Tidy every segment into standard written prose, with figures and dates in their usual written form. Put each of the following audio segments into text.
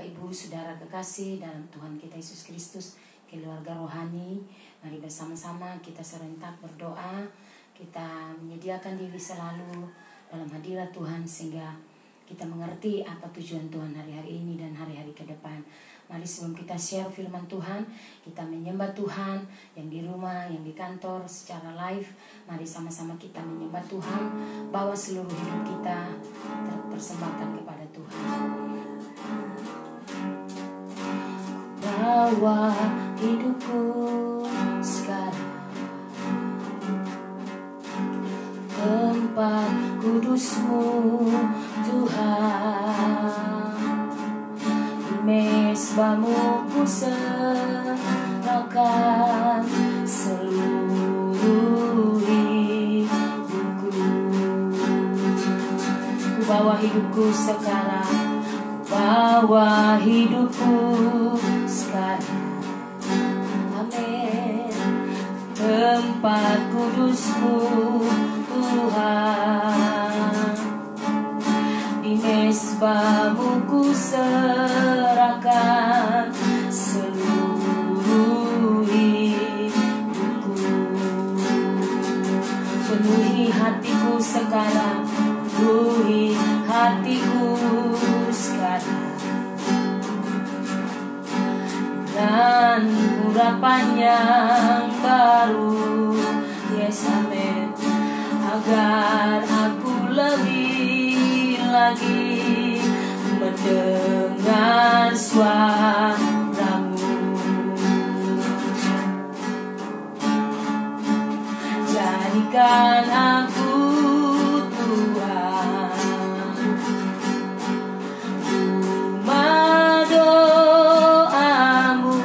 Ibu, Saudara kekasih dalam Tuhan kita Yesus Kristus, keluarga rohani, mari bersama-sama kita serentak berdoa. Kita menyediakan diri selalu dalam hadirat Tuhan sehingga kita mengerti apa tujuan Tuhan hari-hari ini dan hari-hari ke depan. Mari sebelum kita share firman Tuhan, kita menyembah Tuhan yang di rumah, yang di kantor, secara live. Mari sama-sama kita menyembah Tuhan, bawa seluruh hidup kita terpersembahkan kepada Tuhan. Bawa hidupku sekarang tempat kudus-Mu Tuhan, di mezbah-Mu ku serahkan seluruh hidupku. Ku bawa hidupku sekarang, ku bawa hidupku sekarang, amin, tempat kudus-Mu Tuhan, di mezbah-Mu ku serahkan seluruh hidupku. Penuhi hatiku sekarang, penuhi hatiku sekarang, dan urapan yang baru, yes amin, agar aku lebih lagi mendengar suara-Mu. Jadikan aku Tuhan rumah doa-Mu,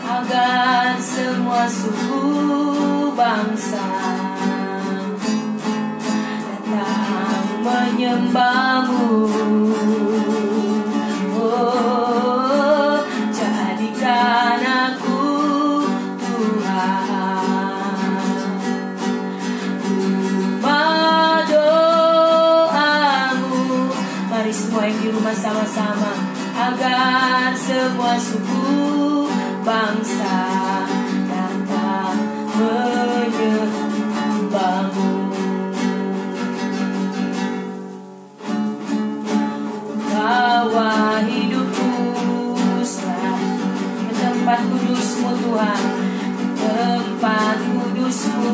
agar semua suku bangsa datang menyembah-Mu. Oh, jadikan aku Tuhan rumah doa-Mu. Mari semua yang di rumah sama-sama, agar semua suku bangsa datang menyembah-Mu. Bawa hidupku sekarang ke tempat kudus-Mu Tuhan, tempat kudus-Mu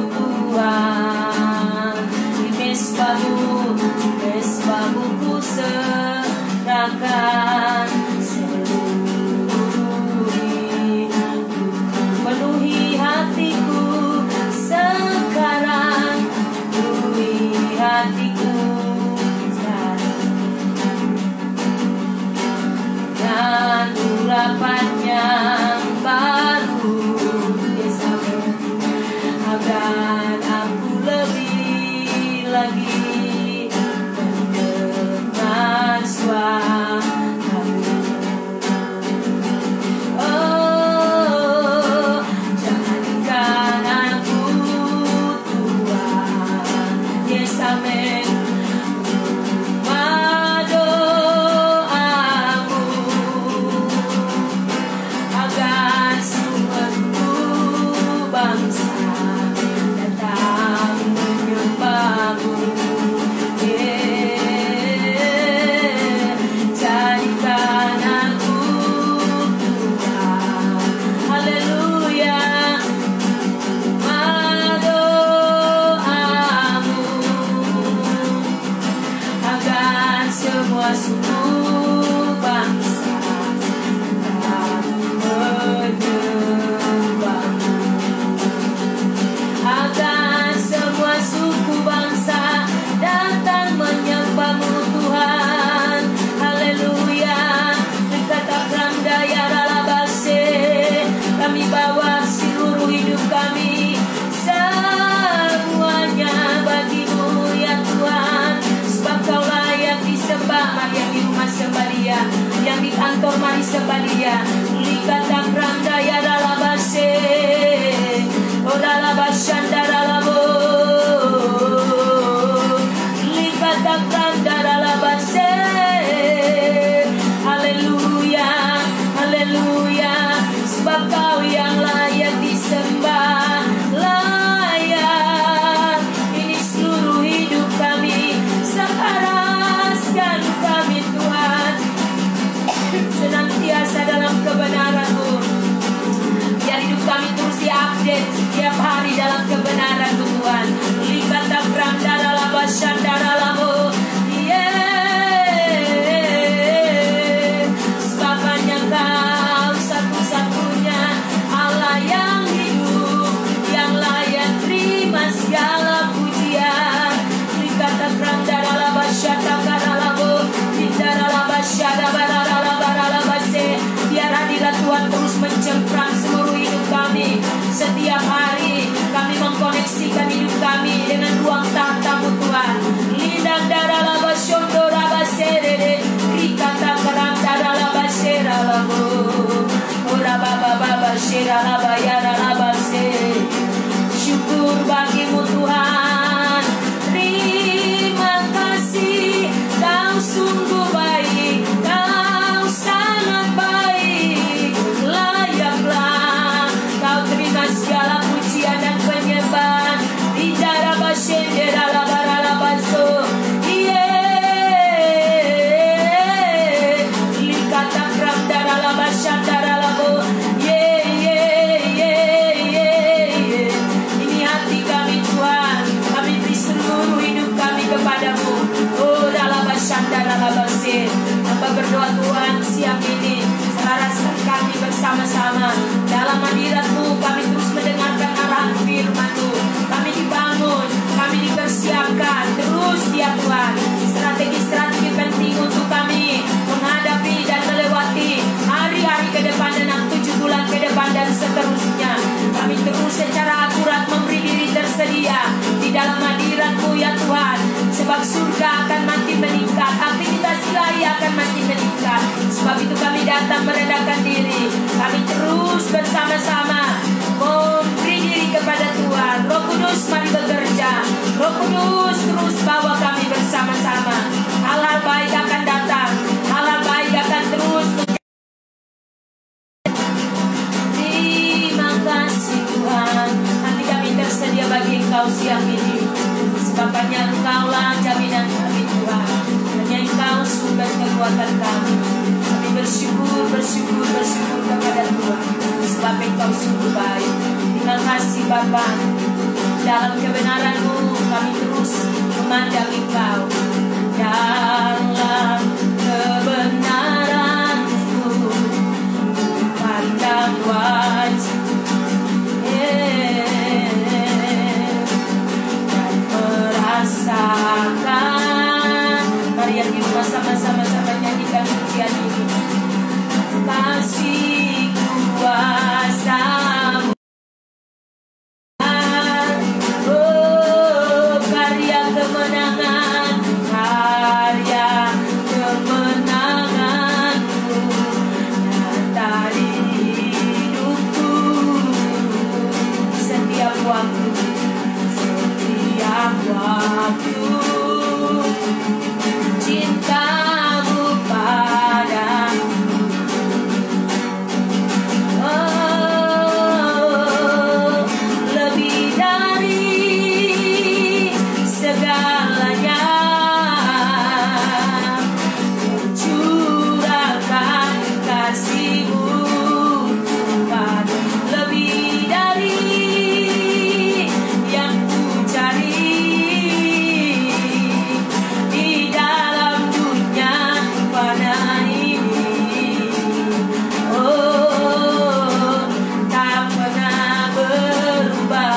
Tuhan, di mezbah-Mu ku serahkan seluruh hidupku. Penuhi hatiku sekarang, penuhi hatiku sekarang, dan urapan yang baru, yes amin, agar aku lebih lagi mendengar suara-Mu. Oh, jadikan aku Tuhan, yes amin, rumah doa-Mu, agar semua suku bangsa datang menyembah-Mu. Yeah. Jadikan aku Tuhan, haleluya, rumah doa-Mu, agar semua suku bangsa datang menyembah-Mu. Agar semua suku bangsa datang menyembah-Mu Tuhan, haleluya. Kata Pramdaya Ralabase, kami bawa seluruh hidup kami semuanya bagi-Mu ya Tuhan, sebab Kau layak disembah. Mari yang di rumah sembah Dia, yang di kantor mari sembah Dia. Kata Pramdaya Ralabase, oh Ralabashanda Ralabo, kata Pranda Ralabase. Syukur bagimu Tuhan, terima kasih, Kau sungguh baik, Kau sangat baik, layaklah Kau terima segala pujian dan penyembahan. Bicara basendera labara baso, likata krandara labashandara labo, ini hati kami Tuhan, kami beri seluruh hidup kami kepadamu. Oh dalam bashandara labase, hamba berdoa Tuhan siang ini, selaraskan kami bersama-sama dalam hadirat-Mu. Kami terus mendengarkan arahan firman-Mu, kami dibangun, kami dipersiapkan terus ya Tuhan. Strategi-strategi penting untuk kami menghadapi dan melewati hari-hari ke depan dan 7 bulan ke depan dan seterusnya. Kami terus secara akurat memberi diri tersedia di dalam hadirat-Mu ya Tuhan. Sebab surga akan makin meningkat, aktivitas ilahi akan makin meningkat. Sebab itu kami datang merendahkan diri. Kami terus bersama-sama memberi diri kepada Tuhan. Roh Kudus mari bekerja. Roh Kudus terus bawa kami bersama-sama. Hal-hal baik akan datang, hal-hal baik akan terus. Terima kasih Tuhan, hati kami tersedia bagi Engkau siang ini. Sebab hanya Engkaulah jaminan kami Tuhan, hanya Engkau sumber kekuatan kami. Kami bersyukur kepada Tuhan, sebab Engkau sungguh baik. Terima kasih Bapa, dalam kebenaran-Mu kami terus memandang Engkau. Dalam kebenaran-Mu pandang wajah dan merasakan. Mari yang di rumah sama-sama nyanyikan pujian ini. Kasih kuasa-Mu, karya kemenangan-Mu nyata di hidupku. Setiap waktu cinta-Mu padaku, oh, lebih dari segalanya. Curahkan kasih-Mu Tuhan, lebih dari yang ku cari di dalam dunia fana ini. Oh, tak pernah berubah,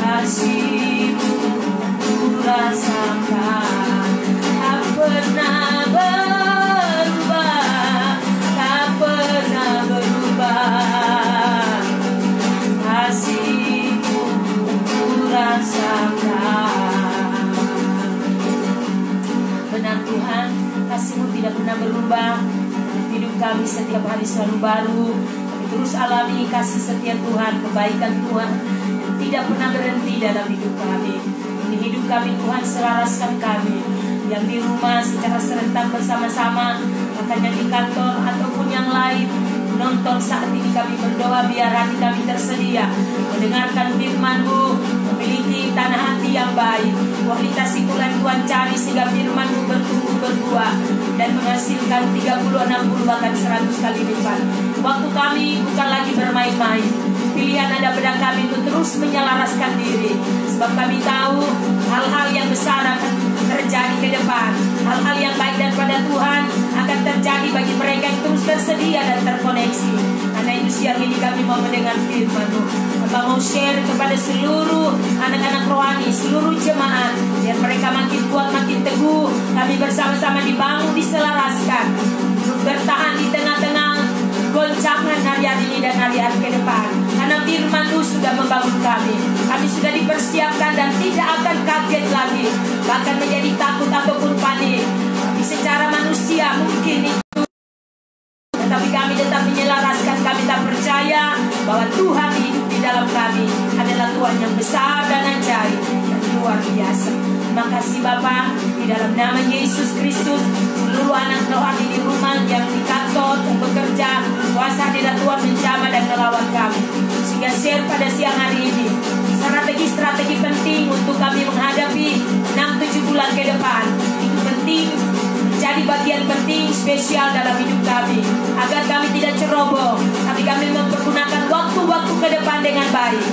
kasih-Mu ku rasakan, tak pernah berubah, tak pernah berubah, kasih-Mu ku rasakan. Benar Tuhan, kasih-Mu tidak pernah berubah. Hidup kami setiap hari selalu baru. Kami terus alami kasih setia Tuhan, kebaikan Tuhan yang tidak pernah berhenti dalam hidup kami. Ini hidup kami Tuhan, selaraskan kami. Yang di rumah secara serentak bersama-sama, bahkan yang di kantor ataupun yang lain nonton saat ini, kami berdoa biar hati kami tersedia mendengarkan firman-Mu, memiliki tanah hati yang baik. Kualitas itulah yang Tuhan cari, sehingga firman-Mu bertumbuh berbuah dan menghasilkan 30, 60 bahkan 100 kali lipat. Waktu kami bukan lagi bermain-main. Pilihan ada pada kami untuk terus menyelaraskan diri, sebab kami tahu hal-hal yang besar akan terjadi ke depan. Hal-hal yang baik daripada Tuhan akan terjadi bagi mereka yang terus tersedia dan terkoneksi. Karena itu siang ini kami mau mendengar firman-Mu. Kami mau share kepada seluruh anak-anak rohani, seluruh jemaat, biar mereka makin kuat, makin teguh. Kami bersama-sama dibangun, diselaraskan untuk bertahan di tengah-tengah goncangan hari-hari ini dan hari-hari ke depan. Karena firman-Mu sudah membangun kami. Kami sudah dipersiapkan dan tidak akan kaget lagi, bahkan menjadi takut ataupun panik. Tapi secara manusia mungkin itu, tetapi kami tetap menyelaraskan bahwa Tuhan hidup di dalam kami adalah Tuhan yang besar dan ajaib dan luar biasa. Terima kasih Bapa, di dalam nama Yesus Kristus, seluruh anak rohani di rumah yang di kantor dan bekerja, kuasa hadirat Tuhan menjamah dan melawan kami. Sehingga share pada siang hari ini strategi-strategi penting untuk kami menghadapi 6-7 bulan ke depan. Itu penting, menjadi bagian penting spesial dalam hidup kami, agar kami tidak ceroboh, tapi kami mempergunakan waktu-waktu ke depan dengan baik.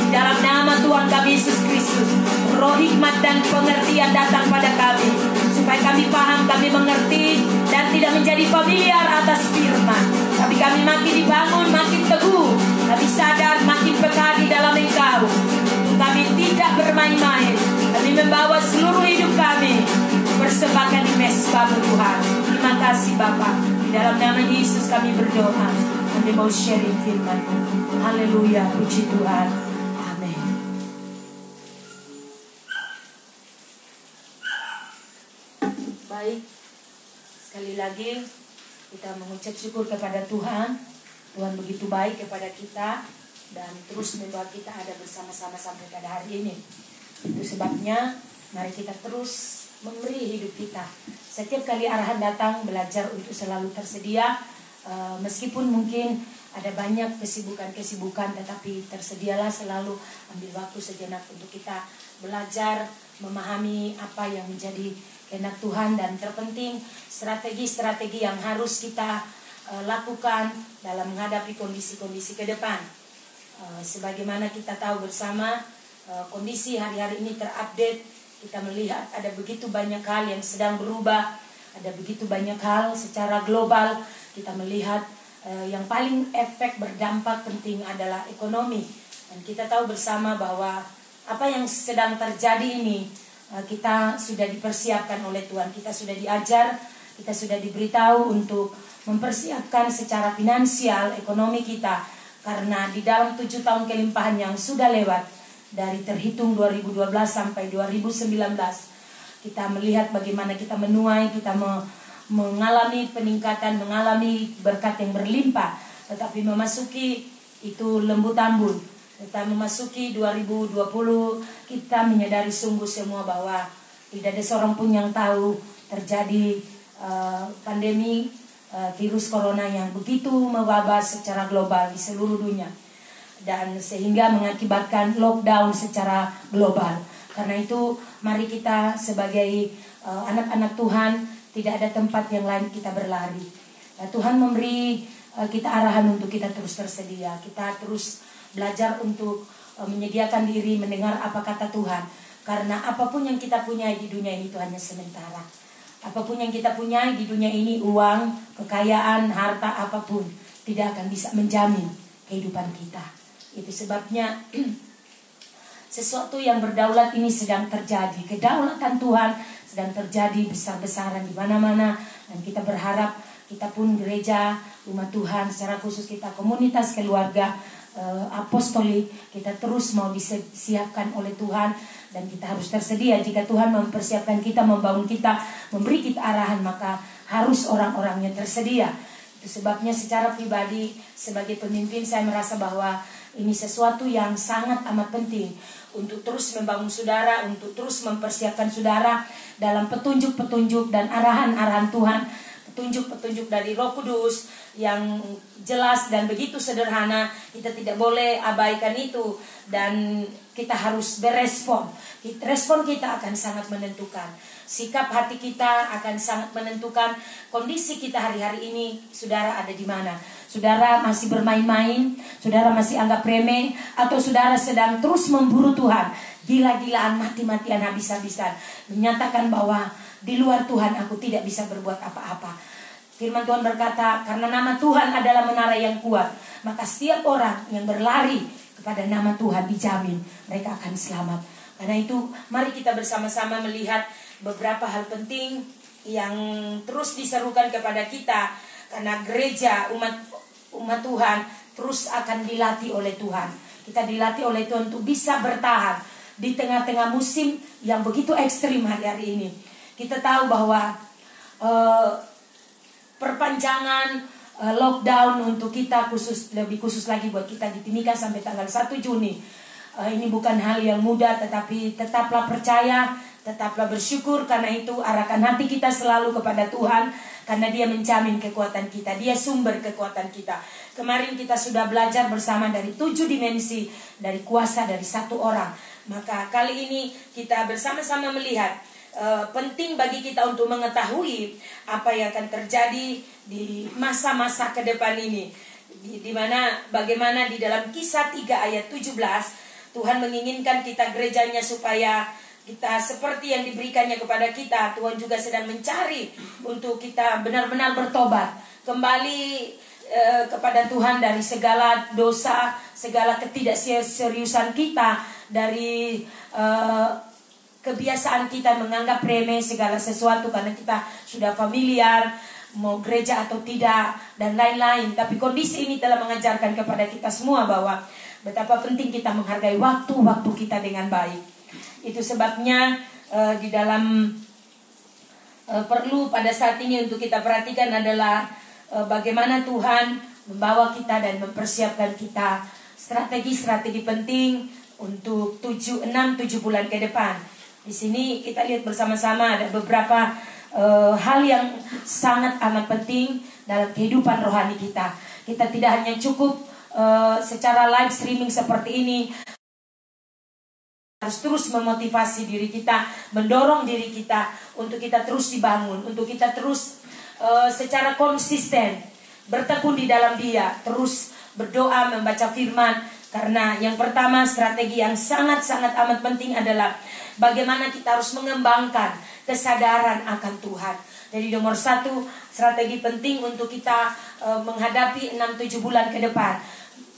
Dalam nama Tuhan kami Yesus Kristus, roh hikmat dan pengertian datang pada kami, supaya kami paham, kami mengerti, dan tidak menjadi familiar atas firman, tapi kami makin dibangun, makin teguh, kami sadar, makin peka di dalam Engkau. Kami tidak bermain-main, kami membawa seluruh hidup kami, persembahkan di mezbah Tuhan. Terima kasih Bapa, di dalam nama Yesus kami berdoa. Kami mau sharing firman. Haleluya, puji Tuhan. Amin. Baik, sekali lagi kita mengucap syukur kepada Tuhan. Tuhan begitu baik kepada kita dan terus membawa kita ada bersama-sama sampai pada hari ini. Itu sebabnya mari kita terus memberi hidup kita. Setiap kali arahan datang, belajar untuk selalu tersedia. Meskipun mungkin ada banyak kesibukan-kesibukan, tetapi tersedialah selalu ambil waktu sejenak untuk kita belajar, memahami apa yang menjadi kehendak Tuhan, dan terpenting strategi-strategi yang harus kita lakukan dalam menghadapi kondisi-kondisi ke depan. Sebagaimana kita tahu bersama, kondisi hari-hari ini terupdate, kita melihat ada begitu banyak hal yang sedang berubah, ada begitu banyak hal secara global. Kita melihat yang paling efek berdampak penting adalah ekonomi. Dan kita tahu bersama bahwa apa yang sedang terjadi ini, kita sudah dipersiapkan oleh Tuhan. Kita sudah diajar, kita sudah diberitahu untuk mempersiapkan secara finansial ekonomi kita. Karena di dalam 7 tahun kelimpahan yang sudah lewat, dari terhitung 2012 sampai 2019, kita melihat bagaimana kita menuai, kita mengalami peningkatan, mengalami berkat yang berlimpah. Tetapi memasuki itu lembu tambun, kita memasuki 2020, kita menyadari sungguh semua bahwa tidak ada seorang pun yang tahu terjadi pandemi virus corona yang begitu mewabah secara global di seluruh dunia, dan sehingga mengakibatkan lockdown secara global. Karena itu mari kita sebagai anak-anak Tuhan, tidak ada tempat yang lain kita berlari. Tuhan memberi kita arahan untuk kita terus tersedia, kita terus belajar untuk menyediakan diri mendengar apa kata Tuhan. Karena apapun yang kita punya di dunia ini itu hanya sementara. Apapun yang kita punya di dunia ini, uang, kekayaan, harta, apapun, tidak akan bisa menjamin kehidupan kita. Itu sebabnya sesuatu yang berdaulat ini sedang terjadi. Kedaulatan Tuhan sedang terjadi besar-besaran di mana-mana. Dan kita berharap kita pun gereja, umat Tuhan, secara khusus kita komunitas keluarga apostolik, kita terus mau disiapkan oleh Tuhan. Dan kita harus tersedia. Jika Tuhan mempersiapkan kita, membangun kita, memberi kita arahan, maka harus orang-orangnya tersedia. Itu sebabnya secara pribadi, sebagai pemimpin, saya merasa bahwa ini sesuatu yang sangat amat penting untuk terus membangun saudara, untuk terus mempersiapkan saudara dalam petunjuk-petunjuk dan arahan-arahan Tuhan, petunjuk-petunjuk dari Roh Kudus yang jelas dan begitu sederhana. Kita tidak boleh abaikan itu, dan kita harus berespon. Respon kita akan sangat menentukan. Sikap hati kita akan sangat menentukan kondisi kita hari-hari ini. Saudara ada di mana? Saudara masih bermain-main? Saudara masih anggap remeh? Atau saudara sedang terus memburu Tuhan? Gila-gilaan, mati-matian, habis-habisan. Menyatakan bahwa di luar Tuhan aku tidak bisa berbuat apa-apa. Firman Tuhan berkata, karena nama Tuhan adalah menara yang kuat, maka setiap orang yang berlari kepada nama Tuhan dijamin mereka akan selamat. Karena itu mari kita bersama-sama melihat beberapa hal penting yang terus diserukan kepada kita. Karena gereja, umat Tuhan terus akan dilatih oleh Tuhan. Kita dilatih oleh Tuhan untuk bisa bertahan di tengah-tengah musim yang begitu ekstrim hari-hari ini. Kita tahu bahwa perpanjangan lockdown untuk kita, lebih khusus lagi buat kita di Timika sampai tanggal 1 Juni. Ini bukan hal yang mudah, tetapi tetaplah percaya, tetaplah bersyukur. Karena itu arahkan hati kita selalu kepada Tuhan, karena Dia menjamin kekuatan kita, Dia sumber kekuatan kita. Kemarin kita sudah belajar bersama dari 7 dimensi, dari kuasa dari satu orang. Maka kali ini kita bersama-sama melihat penting bagi kita untuk mengetahui apa yang akan terjadi di masa-masa ke depan ini. Di mana bagaimana di dalam Kisah 3 ayat 17 Tuhan menginginkan kita gerejanya supaya kita seperti yang diberikannya kepada kita. Tuhan juga sedang mencari untuk kita benar-benar bertobat kembali kepada Tuhan dari segala dosa, segala ketidakseriusan kita, dari kebiasaan kita menganggap remeh segala sesuatu karena kita sudah familiar mau gereja atau tidak dan lain-lain. Tapi kondisi ini telah mengajarkan kepada kita semua bahwa betapa penting kita menghargai waktu-waktu kita dengan baik. Itu sebabnya di dalam perlu pada saat ini untuk kita perhatikan adalah bagaimana Tuhan membawa kita dan mempersiapkan kita strategi-strategi penting untuk 6-7 bulan ke depan. Di sini kita lihat bersama-sama ada beberapa hal yang sangat amat penting dalam kehidupan rohani kita. Kita tidak hanya cukup secara live streaming seperti ini, harus terus memotivasi diri kita, mendorong diri kita untuk kita terus dibangun, untuk kita terus secara konsisten bertekun di dalam Dia, terus berdoa, membaca firman. Karena yang pertama, strategi yang sangat-sangat amat penting adalah bagaimana kita harus mengembangkan kesadaran akan Tuhan. Jadi nomor 1, strategi penting untuk kita menghadapi 6-7 bulan ke depan,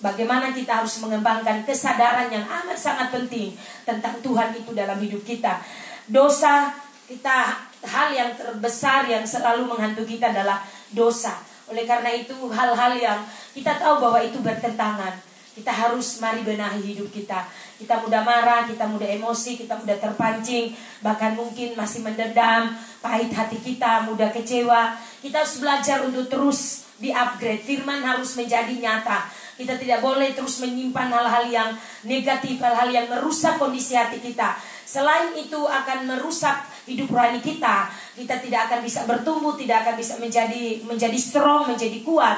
bagaimana kita harus mengembangkan kesadaran yang amat sangat penting tentang Tuhan itu dalam hidup kita. Dosa kita, hal yang terbesar yang selalu menghantui kita adalah dosa. Oleh karena itu hal-hal yang kita tahu bahwa itu bertentangan, kita harus mari benahi hidup kita. Kita mudah marah, kita mudah emosi, kita mudah terpancing, bahkan mungkin masih mendendam, pahit hati kita, mudah kecewa. Kita harus belajar untuk terus di-upgrade. Firman harus menjadi nyata. Kita tidak boleh terus menyimpan hal-hal yang negatif, hal-hal yang merusak kondisi hati kita. Selain itu akan merusak hidup rohani kita. Kita tidak akan bisa bertumbuh, tidak akan bisa menjadi strong, menjadi kuat.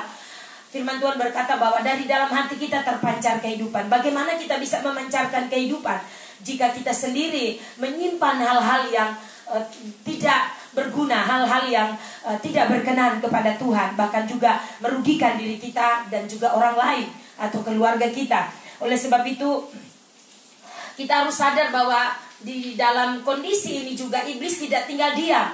Firman Tuhan berkata bahwa dari dalam hati kita terpancar kehidupan. Bagaimana kita bisa memancarkan kehidupan jika kita sendiri menyimpan hal-hal yang tidak berguna, hal-hal yang tidak berkenan kepada Tuhan, bahkan juga merugikan diri kita dan juga orang lain atau keluarga kita. Oleh sebab itu kita harus sadar bahwa di dalam kondisi ini juga iblis tidak tinggal diam,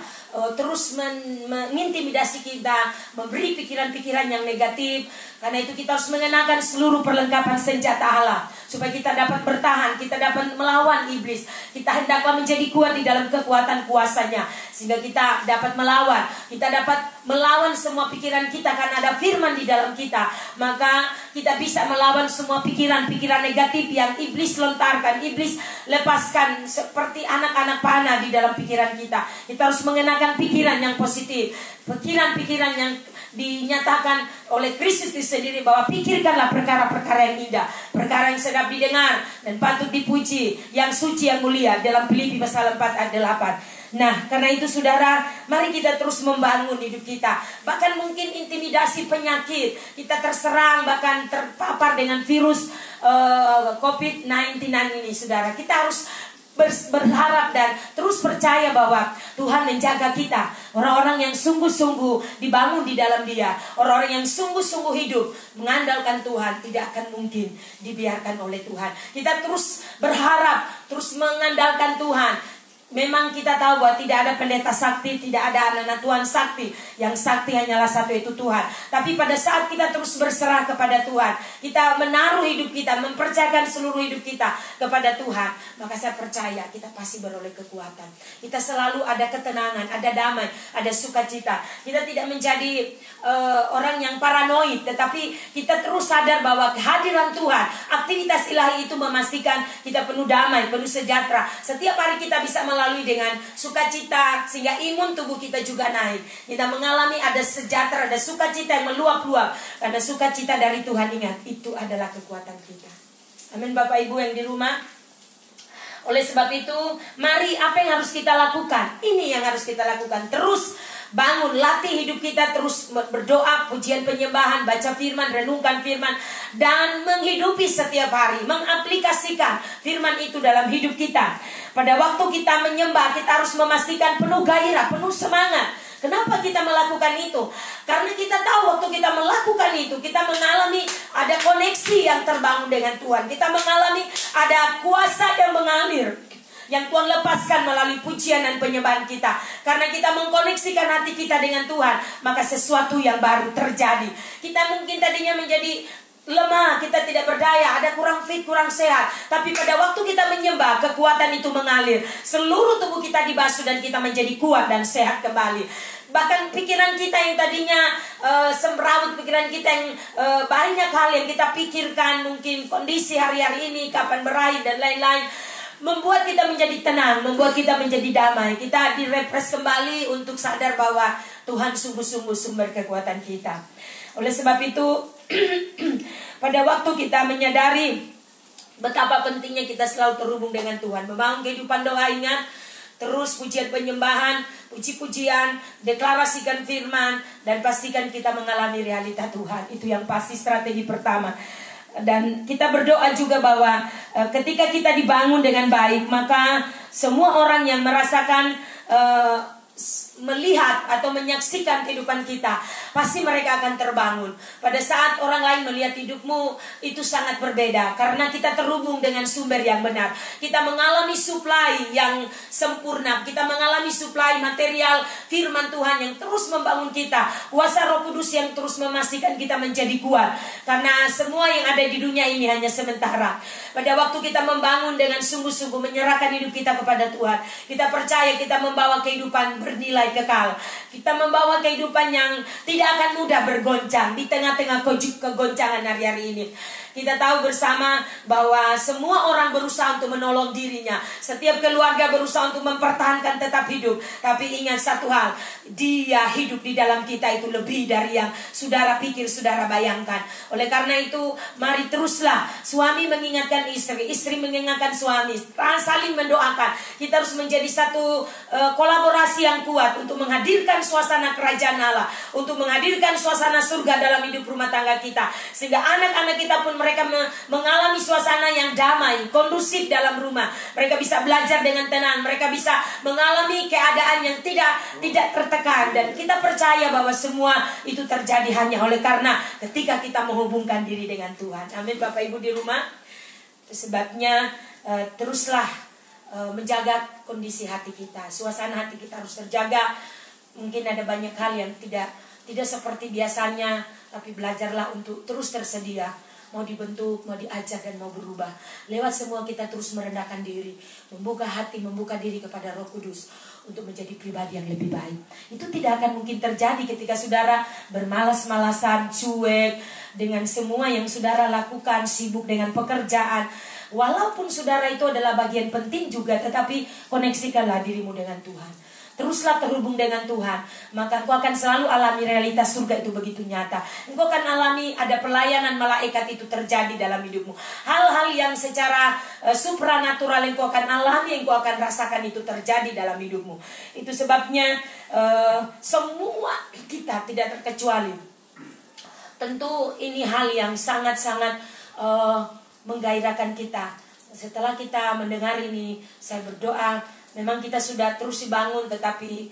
terus mengintimidasi kita, memberi pikiran-pikiran yang negatif. Karena itu kita harus mengenakan seluruh perlengkapan senjata Allah supaya kita dapat bertahan, kita dapat melawan iblis. Kita hendaklah menjadi kuat di dalam kekuatan kuasanya, sehingga kita dapat melawan. Kita dapat melawan semua pikiran kita karena ada firman di dalam kita. Maka kita bisa melawan semua pikiran-pikiran negatif yang iblis lontarkan, iblis lepaskan seperti anak-anak panah di dalam pikiran kita. Kita harus mengenakan pikiran yang positif, pikiran-pikiran yang dinyatakan oleh Kristus itu sendiri, bahwa pikirkanlah perkara-perkara yang indah, perkara yang sedap didengar dan patut dipuji, yang suci, yang mulia, dalam Filipi pasal 4 ayat 8. Nah, karena itu saudara, mari kita terus membangun hidup kita. Bahkan mungkin intimidasi penyakit, kita terserang, bahkan terpapar dengan virus COVID-19 ini saudara. Kita harus berharap dan terus percaya bahwa Tuhan menjaga kita. Orang-orang yang sungguh-sungguh dibangun di dalam Dia, orang-orang yang sungguh-sungguh hidup mengandalkan Tuhan, tidak akan mungkin dibiarkan oleh Tuhan. Kita terus berharap, terus mengandalkan Tuhan. Memang kita tahu bahwa tidak ada pendeta sakti, tidak ada anak-anak Tuhan sakti. Yang sakti hanyalah satu, itu Tuhan. Tapi pada saat kita terus berserah kepada Tuhan, kita menaruh hidup kita, mempercayakan seluruh hidup kita kepada Tuhan, maka saya percaya kita pasti beroleh kekuatan. Kita selalu ada ketenangan, ada damai, ada sukacita. Kita tidak menjadi orang yang paranoid, tetapi kita terus sadar bahwa kehadiran Tuhan, aktivitas ilahi itu memastikan kita penuh damai, penuh sejahtera. Setiap hari kita bisa melalui melalui dengan sukacita, sehingga imun tubuh kita juga naik. Kita mengalami ada sejahtera, ada sukacita yang meluap-luap. Karena sukacita dari Tuhan, ingat, itu adalah kekuatan kita. Amin Bapak Ibu yang di rumah. Oleh sebab itu, mari apa yang harus kita lakukan? Ini yang harus kita lakukan. Terus bangun, latih hidup kita, terus berdoa, pujian penyembahan, baca firman, renungkan firman, dan menghidupi setiap hari, mengaplikasikan firman itu dalam hidup kita. Pada waktu kita menyembah, kita harus memastikan penuh gairah, penuh semangat. Kenapa kita melakukan itu? Karena kita tahu waktu kita melakukan itu, kita mengalami ada koneksi yang terbangun dengan Tuhan. Kita mengalami ada kuasa yang mengalir, yang Tuhan lepaskan melalui pujian dan penyembahan kita. Karena kita mengkoneksikan hati kita dengan Tuhan, maka sesuatu yang baru terjadi. Kita mungkin tadinya menjadi lemah, kita tidak berdaya, ada kurang fit, kurang sehat. Tapi pada waktu kita menyembah, kekuatan itu mengalir. Seluruh tubuh kita dibasuh dan kita menjadi kuat dan sehat kembali. Bahkan pikiran kita yang tadinya semrawut, pikiran kita yang banyak hal yang kita pikirkan, mungkin kondisi hari-hari ini, kapan berakhir dan lain-lain, membuat kita menjadi tenang, membuat kita menjadi damai. Kita direfresh kembali untuk sadar bahwa Tuhan sungguh-sungguh sumber kekuatan kita. Oleh sebab itu, pada waktu kita menyadari betapa pentingnya kita selalu terhubung dengan Tuhan, membangun kehidupan doa, ingat, terus pujian penyembahan, puji-pujian, deklarasikan firman, dan pastikan kita mengalami realita Tuhan. Itu yang pasti strategi pertama. Dan kita berdoa juga bahwa ketika kita dibangun dengan baik, maka semua orang yang merasakan melihat atau menyaksikan kehidupan kita, pasti mereka akan terbangun. Pada saat orang lain melihat hidupmu, itu sangat berbeda, karena kita terhubung dengan sumber yang benar. Kita mengalami supply yang sempurna, kita mengalami supply material firman Tuhan yang terus membangun kita, kuasa Roh Kudus yang terus memastikan kita menjadi kuat. Karena semua yang ada di dunia ini hanya sementara. Pada waktu kita membangun dengan sungguh-sungguh, menyerahkan hidup kita kepada Tuhan, kita percaya kita membawa kehidupan bernilai kekal. Kita membawa kehidupan yang tidak akan mudah bergoncang di tengah-tengah kegoncangan hari-hari ini. Kita tahu bersama bahwa semua orang berusaha untuk menolong dirinya. Setiap keluarga berusaha untuk mempertahankan tetap hidup. Tapi ingat satu hal, Dia hidup di dalam kita itu lebih dari yang saudara pikir, saudara bayangkan. Oleh karena itu, mari teruslah suami mengingatkan istri, istri mengingatkan suami, saling mendoakan. Kita harus menjadi satu kolaborasi yang kuat untuk menghadirkan suasana kerajaan Allah, untuk menghadirkan suasana surga dalam hidup rumah tangga kita, sehingga anak-anak kita pun mereka mengalami suasana yang damai, kondusif dalam rumah. Mereka bisa belajar dengan tenang, mereka bisa mengalami keadaan yang tidak tertekan. Dan kita percaya bahwa semua itu terjadi hanya oleh karena ketika kita menghubungkan diri dengan Tuhan. Amin Bapak Ibu di rumah. Sebabnya teruslah menjaga kondisi hati kita, suasana hati kita harus terjaga. Mungkin ada banyak hal yang tidak seperti biasanya, tapi belajarlah untuk terus tersedia, mau dibentuk, mau diajak, dan mau berubah. Lewat semua kita terus merendahkan diri, membuka hati, membuka diri kepada Roh Kudus untuk menjadi pribadi yang lebih baik. Itu tidak akan mungkin terjadi ketika saudara bermalas-malasan, cuek dengan semua yang saudara lakukan, sibuk dengan pekerjaan. Walaupun saudara itu adalah bagian penting juga, tetapi koneksikanlah dirimu dengan Tuhan. Teruslah terhubung dengan Tuhan, maka engkau akan selalu alami realitas surga itu begitu nyata. Engkau akan alami ada pelayanan malaikat itu terjadi dalam hidupmu. Hal-hal yang secara supranatural engkau akan alami, engkau akan rasakan itu terjadi dalam hidupmu. Itu sebabnya semua kita tidak terkecuali. Tentu ini hal yang sangat-sangat menggairahkan kita. Setelah kita mendengar ini, saya berdoa, memang kita sudah terus dibangun, tetapi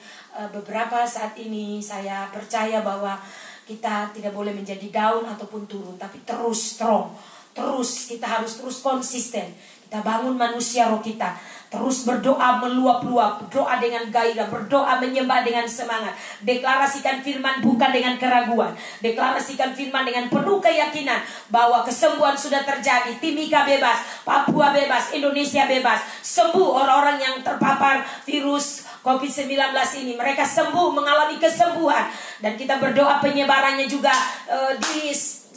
beberapa saat ini saya percaya bahwa kita tidak boleh menjadi down ataupun turun, tapi terus strong. Terus kita harus terus konsisten. Kita bangun manusia roh kita, terus berdoa meluap-luap, berdoa dengan gairah, berdoa menyembah dengan semangat. Deklarasikan firman bukan dengan keraguan, deklarasikan firman dengan penuh keyakinan bahwa kesembuhan sudah terjadi. Timika bebas, Papua bebas, Indonesia bebas. Sembuh orang-orang yang terpapar virus COVID-19 ini, mereka sembuh, mengalami kesembuhan. Dan kita berdoa penyebarannya juga di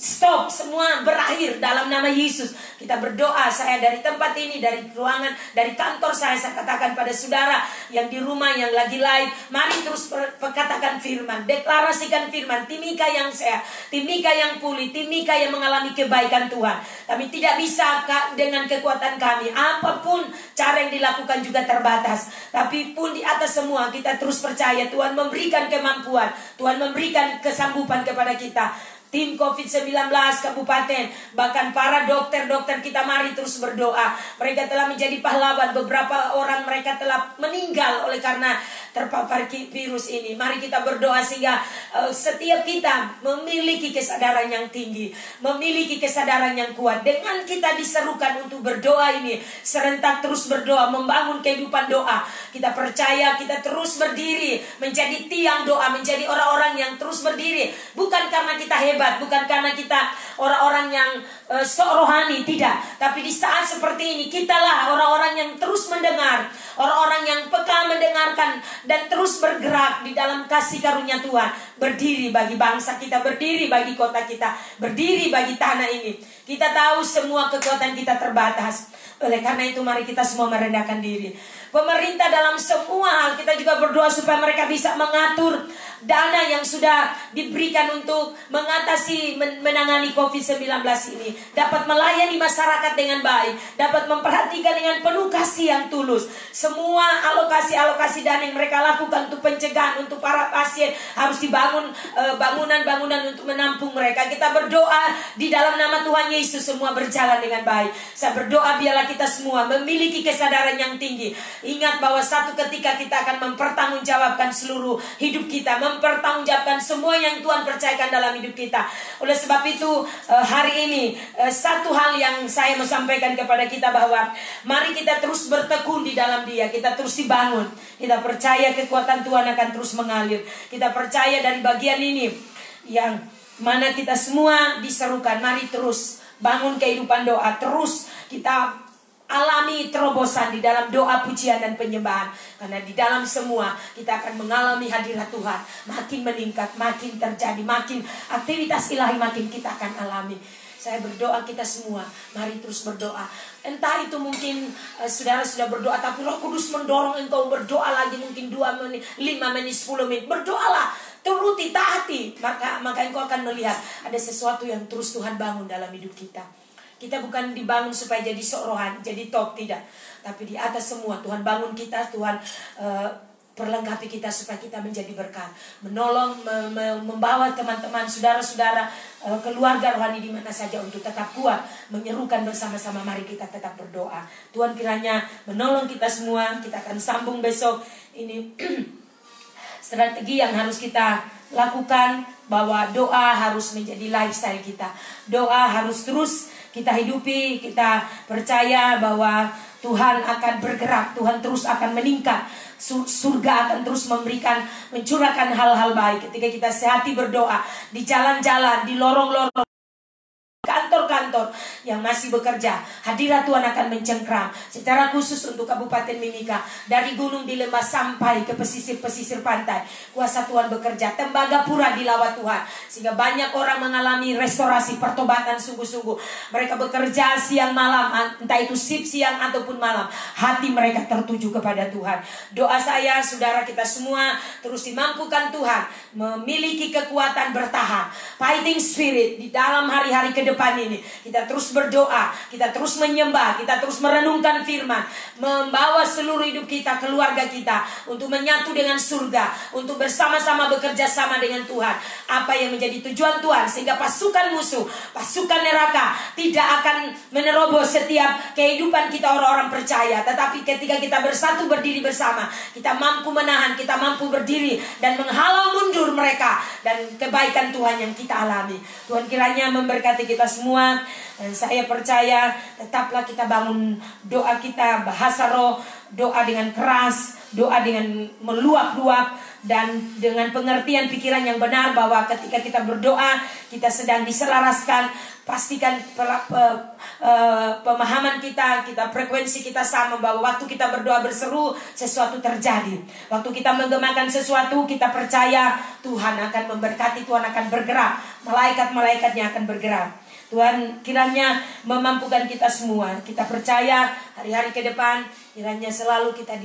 stop, semua berakhir dalam nama Yesus. Kita berdoa, saya dari tempat ini, dari ruangan, dari kantor saya katakan pada saudara yang di rumah, yang lagi live, mari terus katakan firman, deklarasikan firman. Timika yang sehat, Timika yang pulih, Timika yang mengalami kebaikan Tuhan. Kami tidak bisa dengan kekuatan kami, apapun cara yang dilakukan juga terbatas. Tapi pun di atas semua kita terus percaya Tuhan memberikan kemampuan, Tuhan memberikan kesanggupan kepada kita. Tim COVID-19 kabupaten, bahkan para dokter-dokter kita, mari terus berdoa. Mereka telah menjadi pahlawan. Beberapa orang mereka telah meninggal oleh karena terpapar virus ini. Mari kita berdoa sehingga setiap kita memiliki kesadaran yang tinggi, memiliki kesadaran yang kuat. Dengan kita diserukan untuk berdoa ini, serentak terus berdoa, membangun kehidupan doa. Kita percaya kita terus berdiri, menjadi tiang doa, menjadi orang-orang yang terus berdiri. Bukan karena kita hebat, bukan karena kita orang-orang yang sok rohani, tidak. Tapi di saat seperti ini, kitalah orang-orang yang terus mendengar, orang-orang yang peka mendengarkan dan terus bergerak di dalam kasih karunia Tuhan. Berdiri bagi bangsa kita, berdiri bagi kota kita, berdiri bagi tanah ini. Kita tahu semua kekuatan kita terbatas. Oleh karena itu mari kita semua merendahkan diri. Pemerintah dalam semua hal kita juga berdoa supaya mereka bisa mengatur dana yang sudah diberikan untuk mengatasi, menangani COVID-19 ini. Dapat melayani masyarakat dengan baik, dapat memperhatikan dengan penuh kasih yang tulus. Semua alokasi-alokasi dana yang mereka lakukan untuk pencegahan, untuk para pasien, harus dibangun bangunan-bangunan untuk menampung mereka. Kita berdoa di dalam nama Tuhan Yesus semua berjalan dengan baik. Saya berdoa biarlah kita semua memiliki kesadaran yang tinggi. Ingat bahwa satu ketika kita akan mempertanggungjawabkan seluruh hidup kita, mempertanggungjawabkan semua yang Tuhan percayakan dalam hidup kita. Oleh sebab itu hari ini satu hal yang saya mau sampaikan kepada kita, bahwa mari kita terus bertekun di dalam Dia. Kita terus dibangun. Kita percaya kekuatan Tuhan akan terus mengalir. Kita percaya dari bagian ini yang mana kita semua diserukan, mari terus bangun kehidupan doa. Terus kita alami terobosan di dalam doa, pujian dan penyembahan. Karena di dalam semua kita akan mengalami hadirat Tuhan. Makin meningkat, makin terjadi, makin aktivitas ilahi makin kita akan alami. Saya berdoa kita semua, mari terus berdoa. Entah itu mungkin saudara sudah berdoa, tapi Roh Kudus mendorong engkau berdoa lagi, mungkin 2 menit, 5 menit, 10 menit. Berdoalah, turuti, taati. Maka engkau akan melihat ada sesuatu yang terus Tuhan bangun dalam hidup kita. Kita bukan dibangun supaya jadi sok rohani, jadi top, tidak. Tapi di atas semua Tuhan bangun kita, Tuhan perlengkapi kita supaya kita menjadi berkat. Menolong, membawa teman-teman, saudara-saudara, keluarga rohani di mana saja untuk tetap kuat. Menyerukan bersama-sama, mari kita tetap berdoa. Tuhan kiranya menolong kita semua. Kita akan sambung besok. Ini strategi yang harus kita lakukan, bahwa doa harus menjadi lifestyle kita. Doa harus terus kita hidupi. Kita percaya bahwa Tuhan akan bergerak, Tuhan terus akan meningkat. Surga akan terus mencurahkan hal-hal baik ketika kita sehati berdoa di jalan-jalan, di lorong-lorong, kantor-kantor yang masih bekerja. Hadirat Tuhan akan mencengkram secara khusus untuk Kabupaten Mimika, dari gunung di lembah sampai ke pesisir-pesisir pantai. Kuasa Tuhan bekerja, Tembagapura dilawat Tuhan, sehingga banyak orang mengalami restorasi, pertobatan sungguh-sungguh. Mereka bekerja siang malam, entah itu shift siang ataupun malam, hati mereka tertuju kepada Tuhan. Doa saya, saudara kita semua terus dimampukan Tuhan, memiliki kekuatan bertahan, fighting spirit di dalam hari-hari ke depan ini. Kita terus berdoa, kita terus menyembah, kita terus merenungkan firman, membawa seluruh hidup kita, keluarga kita untuk menyatu dengan surga, untuk bersama-sama bekerja sama dengan Tuhan. Apa yang menjadi tujuan Tuhan, sehingga pasukan musuh, pasukan neraka tidak akan menerobos setiap kehidupan kita orang-orang percaya. Tetapi ketika kita bersatu berdiri bersama, kita mampu menahan, kita mampu berdiri dan menghalau mundur mereka, dan kebaikan Tuhan yang kita alami. Tuhan kiranya memberkati kita semua. Dan saya percaya tetaplah kita bangun doa kita, bahasa roh, doa dengan keras, doa dengan meluap-luap, dan dengan pengertian pikiran yang benar bahwa ketika kita berdoa kita sedang diselaraskan. Pastikan pemahaman kita frekuensi kita sama, bahwa waktu kita berdoa berseru sesuatu terjadi. Waktu kita menggemakan sesuatu kita percaya Tuhan akan memberkati, Tuhan akan bergerak, malaikat-malaikatnya akan bergerak. Tuhan kiranya memampukan kita semua. Kita percaya hari-hari ke depan kiranya selalu kita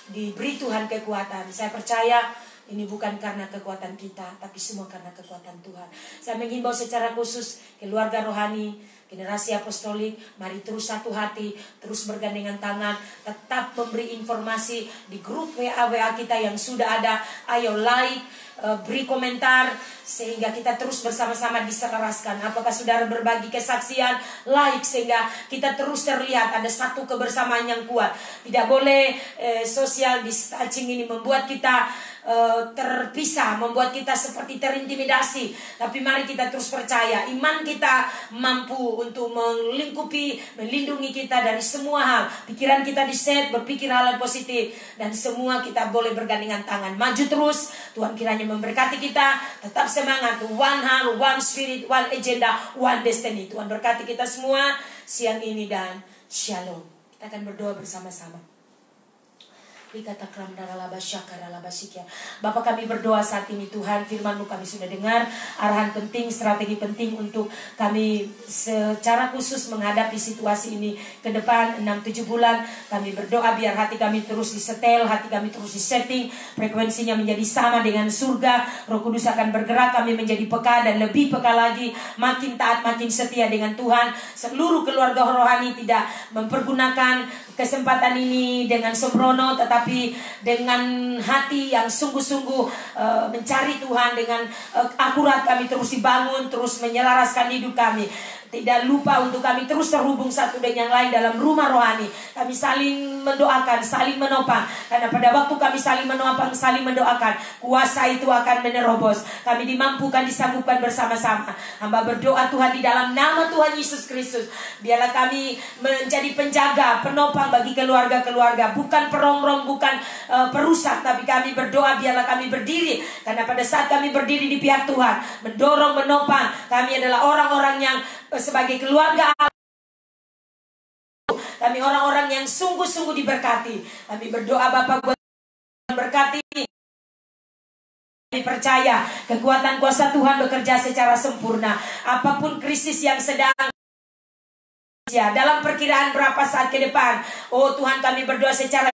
diberi Tuhan kekuatan. Saya percaya ini bukan karena kekuatan kita, tapi semua karena kekuatan Tuhan. Saya menghimbau secara khusus keluarga rohani, generasi apostolik, mari terus satu hati, terus bergandengan tangan, tetap memberi informasi di grup WA kita yang sudah ada. Ayo like, beri komentar, sehingga kita terus bersama-sama diselaraskan. Apakah saudara berbagi kesaksian, like, sehingga kita terus terlihat ada satu kebersamaan yang kuat. Tidak boleh social distancing ini membuat kita terpisah, membuat kita seperti terintimidasi. Tapi mari kita terus percaya iman kita mampu untuk melindungi kita dari semua hal. Pikiran kita diset, berpikir hal yang positif, dan semua kita boleh bergandengan tangan maju terus. Tuhan kiranya memberkati kita, tetap semangat. One heart, one spirit, one agenda, one destiny. Tuhan berkati kita semua siang ini dan shalom. Kita akan berdoa bersama-sama. Bapa, kami berdoa saat ini Tuhan, firman-Mu kami sudah dengar, arahan penting, strategi penting untuk kami secara khusus menghadapi situasi ini ke depan 6-7 bulan. Kami berdoa biar hati kami terus disetel, hati kami terus disetting, frekuensinya menjadi sama dengan surga. Roh Kudus akan bergerak, kami menjadi peka dan lebih peka lagi, makin taat, makin setia dengan Tuhan. Seluruh keluarga rohani tidak mempergunakan kesempatan ini dengan sembrono, tetapi dengan hati yang sungguh-sungguh mencari Tuhan. Dengan akurat kami terus dibangun, terus menyelaraskan hidup kami. Tidak lupa untuk kami terus terhubung satu dengan yang lain dalam rumah rohani. Kami saling mendoakan, saling menopang. Karena pada waktu kami saling menopang, saling mendoakan, kuasa itu akan menerobos. Kami dimampukan, disanggupkan bersama-sama. Hamba berdoa Tuhan di dalam nama Tuhan Yesus Kristus, biarlah kami menjadi penjaga, penopang bagi keluarga-keluarga. Bukan perongrong, bukan perusak, tapi kami berdoa biarlah kami berdiri. Karena pada saat kami berdiri di pihak Tuhan, mendorong, menopang, kami adalah orang-orang yang sebagai keluarga, kami orang-orang yang sungguh-sungguh diberkati. Kami berdoa Bapa, buat berkati. Kami percaya kekuatan kuasa Tuhan bekerja secara sempurna. Apapun krisis yang sedang dalam perkiraan berapa saat ke depan, oh Tuhan, kami berdoa secara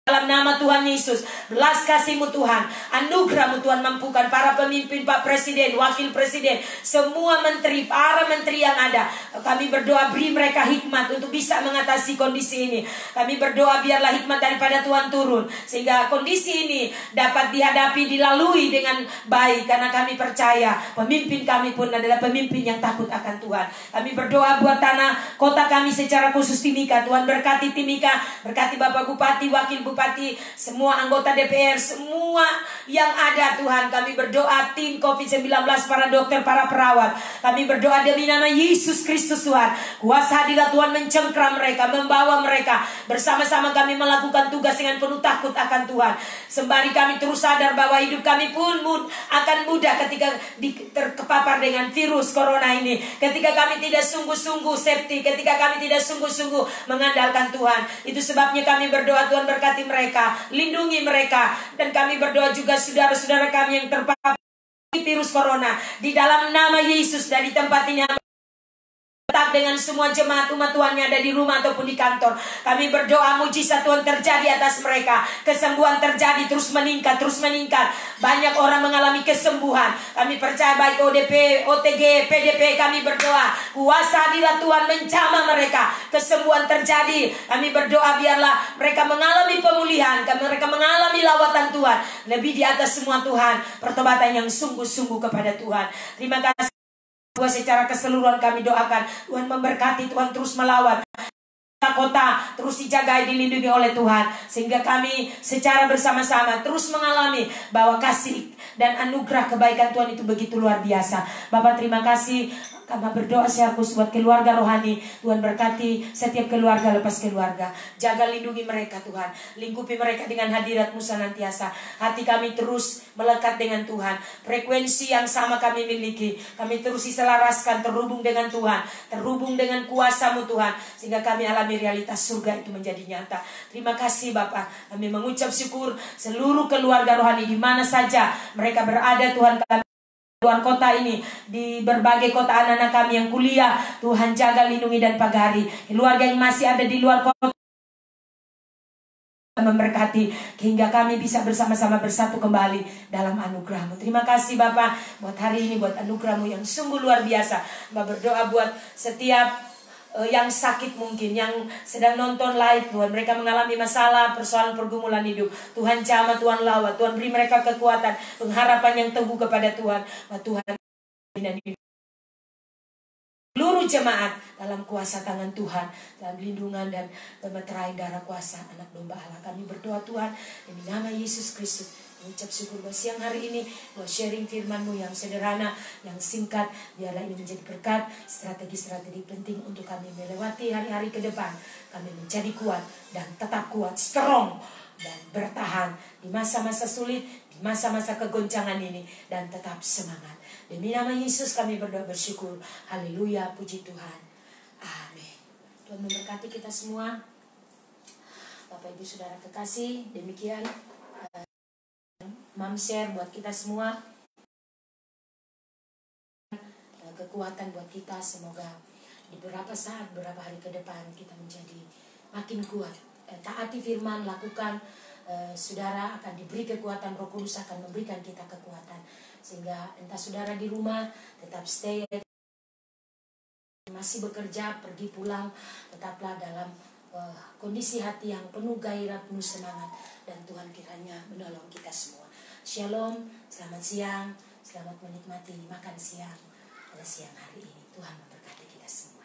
dalam nama Tuhan Yesus, belas kasih-Mu Tuhan, anugerah-Mu Tuhan, mampukan para pemimpin, Pak Presiden, Wakil Presiden, semua menteri, para menteri yang ada. Kami berdoa beri mereka hikmat untuk bisa mengatasi kondisi ini. Kami berdoa biarlah hikmat daripada Tuhan turun, sehingga kondisi ini dapat dihadapi, dilalui dengan baik. Karena kami percaya pemimpin kami pun adalah pemimpin yang takut akan Tuhan. Kami berdoa buat tanah kota kami secara khusus Timika. Tuhan berkati Timika, berkati Bapak Bupati, Wakil Bupati, semua anggota DPR, semua yang ada Tuhan. Kami berdoa tim COVID-19, para dokter, para perawat. Kami berdoa demi nama Yesus Kristus Tuhan. Kuasa hadirat Tuhan mencengkram mereka, membawa mereka. Bersama-sama kami melakukan tugas dengan penuh takut akan Tuhan. Sembari kami terus sadar bahwa hidup kami pun akan mudah ketika terkepapar dengan virus corona ini. Ketika kami tidak sungguh-sungguh safety, ketika kami tidak sungguh-sungguh mengandalkan Tuhan. Itu sebabnya kami berdoa Tuhan berkati mereka, lindungi mereka. Dan kami berdoa juga saudara-saudara kami yang terpapar virus corona, di dalam nama Yesus, dari tempat ini tetap dengan semua jemaat umat Tuhan yang ada di rumah ataupun di kantor. Kami berdoa mujizat Tuhan terjadi atas mereka, kesembuhan terjadi, terus meningkat, terus meningkat. Banyak orang mengalami kesembuhan. Kami percaya baik ODP, OTG, PDP, kami berdoa kuasa hadirat Tuhan menjamah mereka, kesembuhan terjadi. Kami berdoa biarlah mereka mengalami pemulihan, mereka mengalami lawatan Tuhan. Lebih di atas semua Tuhan, pertobatan yang sungguh-sungguh kepada Tuhan. Terima kasih. Secara keseluruhan kami doakan Tuhan memberkati, Tuhan terus melawan kota, terus dijaga, dilindungi oleh Tuhan, sehingga kami secara bersama-sama terus mengalami bahwa kasih dan anugerah kebaikan Tuhan itu begitu luar biasa. Bapak terima kasih, Kami berdoa saya khusus buat keluarga rohani. Tuhan berkati setiap keluarga lepas keluarga. Jaga lindungi mereka Tuhan. Lingkupi mereka dengan hadirat-Mu senantiasa. Hati kami terus melekat dengan Tuhan. Frekuensi yang sama kami miliki. Kami terus diselaraskan, terhubung dengan Tuhan. Terhubung dengan kuasa-Mu Tuhan. Sehingga kami alami realitas surga itu menjadi nyata. Terima kasih Bapa. Kami mengucap syukur seluruh keluarga rohani di mana saja mereka berada Tuhan. Kami luar kota ini, di berbagai kota anak-anak kami yang kuliah, Tuhan jaga, lindungi dan pagari. Keluarga yang masih ada di luar kota memberkati hingga kami bisa bersama-sama bersatu kembali dalam anugerah-Mu. Terima kasih Bapak buat hari ini, buat anugerah-Mu yang sungguh luar biasa. Bapak berdoa buat setiap yang sakit mungkin, yang sedang nonton live Tuhan, mereka mengalami masalah, persoalan, pergumulan hidup. Tuhan jamah, Tuhan lawat, Tuhan beri mereka kekuatan, pengharapan yang teguh kepada Tuhan. Tuhan dan seluruh jemaat dalam kuasa tangan Tuhan, dalam lindungan dan meterai darah kuasa anak domba Allah. Kami berdoa Tuhan demi nama Yesus Kristus. Mengucap syukur buat siang hari ini, buat sharing firman-Mu yang sederhana, yang singkat. Biarlah ini menjadi berkat, strategi-strategi penting untuk kami melewati hari-hari ke depan. Kami menjadi kuat dan tetap kuat, strong dan bertahan di masa-masa sulit, di masa-masa kegoncangan ini, dan tetap semangat. Demi nama Yesus kami berdoa bersyukur. Haleluya, puji Tuhan. Amin. Tuhan memberkati kita semua. Bapak Ibu Saudara kekasih, demikian Mam share buat kita semua, kekuatan buat kita. Semoga di beberapa saat, beberapa hari ke depan kita menjadi makin kuat. Taati firman, lakukan, saudara akan diberi kekuatan. Roh Kudus akan memberikan kita kekuatan, sehingga entah saudara di rumah tetap stay, masih bekerja, pergi pulang, tetaplah dalam kondisi hati yang penuh gairah, penuh semangat, dan Tuhan kiranya menolong kita semua. Shalom, selamat siang, selamat menikmati makan siang pada siang hari ini. Tuhan memberkati kita semua.